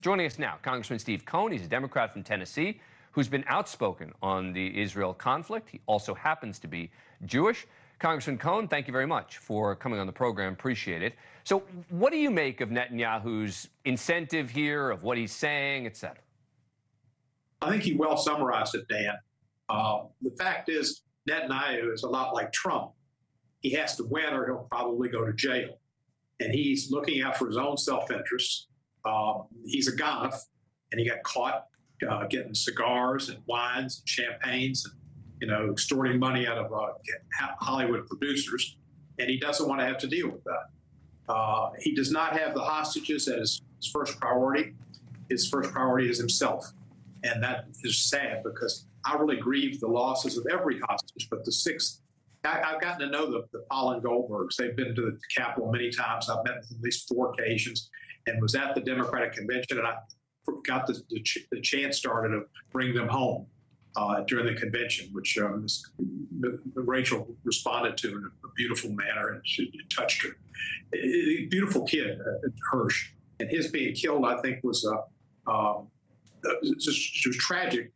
Joining us now, Congressman Steve Cohen. He's a Democrat from Tennessee who's been outspoken on the Israel conflict. He also happens to be Jewish. Congressman Cohen, thank you very much for coming on the program. Appreciate it. So what do you make of Netanyahu's incentive here, of what he's saying, et cetera? I think you well summarized it, Dan. The fact is, Netanyahu is a lot like Trump. He has to win or he'll probably go to jail. And he's looking out for his own self-interest. He's a goth, and he got caught getting cigars and wines and champagnes and, extorting money out of Hollywood producers. And he doesn't want to have to deal with that. He does not have the hostages as his first priority. His first priority is himself. And that is sad because I really grieve the losses of every hostage. But the sixth, I've gotten to know the Paul and Goldbergs. They've been to the Capitol many times. I've met them on at least 4 occasions and was at the Democratic convention. And I got the chance started to bring them home during the convention, which Rachel responded to in a beautiful manner, and it touched her. A beautiful kid, Hirsch, and his being killed, I think, was tragic.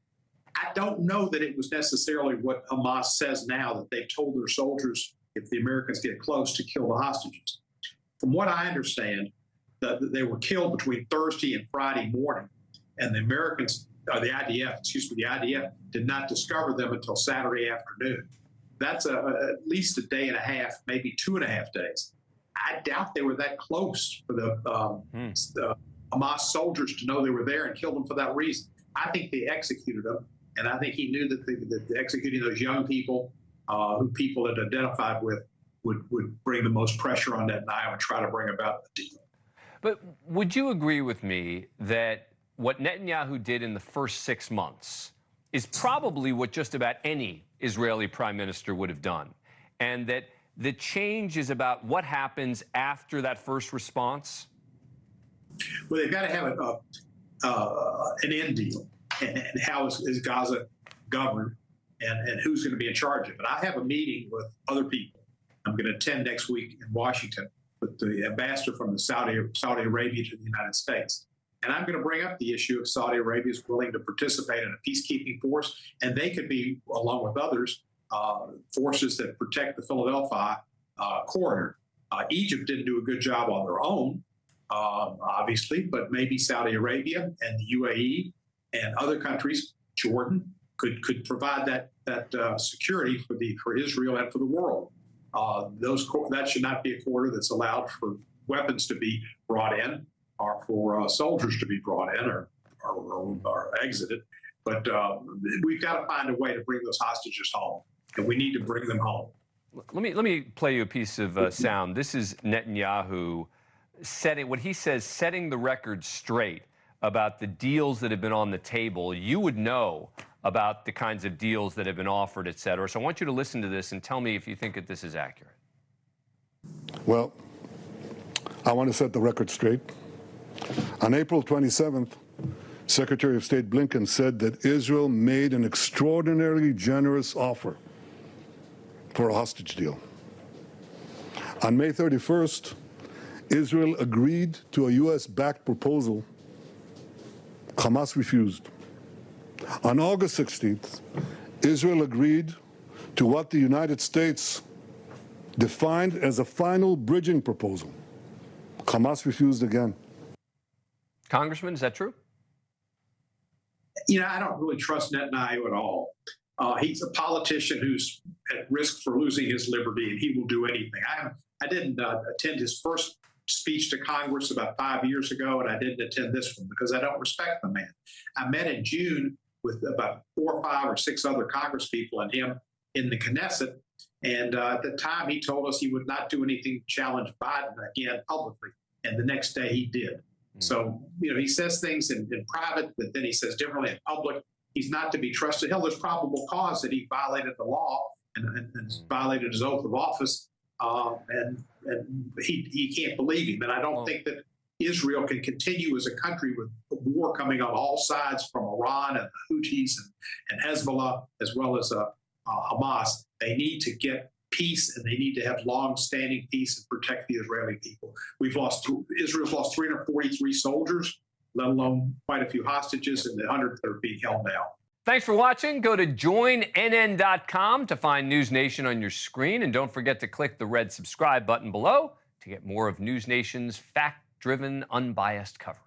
I don't know that it was necessarily what Hamas says now, that they've told their soldiers, if the Americans get close, to kill the hostages. From what I understand, that they were killed between Thursday and Friday morning, and the Americans, the IDF did not discover them until Saturday afternoon. That's at least a day and a half, maybe 2.5 days. I doubt they were that close for the Hamas soldiers to know they were there and killed them for that reason. I think they executed them, and I think he knew that executing those young people, who people had identified with, would bring the most pressure on Netanyahu and try to bring about the deal. But would you agree with me that what Netanyahu did in the first 6 months is probably what just about any Israeli prime minister would have done, and that the change is about what happens after that first response? Well, they've got to have an end deal, and how is Gaza governed, and who's going to be in charge of it. I have a meeting with other people. I'm going to attend next week in Washington with the ambassador from Saudi Arabia to the United States. And I'm going to bring up the issue of Saudi Arabia is willing to participate in a peacekeeping force, and they could be, along with others, forces that protect the Philadelphia corridor. Egypt didn't do a good job on their own, obviously, but maybe Saudi Arabia and the UAE and other countries, Jordan, could provide that security for Israel and for the world. That should not be a corridor that's allowed for weapons to be brought in, or for soldiers to be brought in or exited. But we've got to find a way to bring those hostages home, and we need to bring them home. Let me play you a piece of sound. This is Netanyahu setting the record straight about the deals that have been on the table. You would know about the kinds of deals that have been offered, et cetera. So I want you to listen to this and tell me if you think that this is accurate. Well, I want to set the record straight. On April 27th, Secretary of State Blinken said that Israel made an extraordinarily generous offer for a hostage deal. On May 31st, Israel agreed to a U.S.-backed proposal. Hamas refused. On August 16th, Israel agreed to what the United States defined as a final bridging proposal. Hamas refused again. Congressman, is that true? I don't really trust Netanyahu at all. He's a politician who's at risk for losing his liberty, and he will do anything. I didn't attend his first speech to Congress about 5 years ago, and I didn't attend this one because I don't respect the man. I met in June with about 4 or 5 or 6 other Congress people and him in the Knesset, and at the time he told us he would not do anything to challenge Biden again publicly, and the next day he did. So, he says things in private, but then he says differently in public. He's not to be trusted. Hell, there's probable cause that he violated the law and violated his oath of office, and he can't believe him. And I don't think that Israel can continue as a country with a war coming on all sides from Iran and the Houthis and Hezbollah, as well as Hamas. They need to get peace, and they need to have long-standing peace and protect the Israeli people. Israel's lost 343 soldiers let alone quite a few hostages and the hundreds that are being held now. Thanks for watching. Go to joinnn.com to find NewsNation on your screen. And don't forget to click the red subscribe button below to get more of NewsNation's fact-driven, unbiased coverage.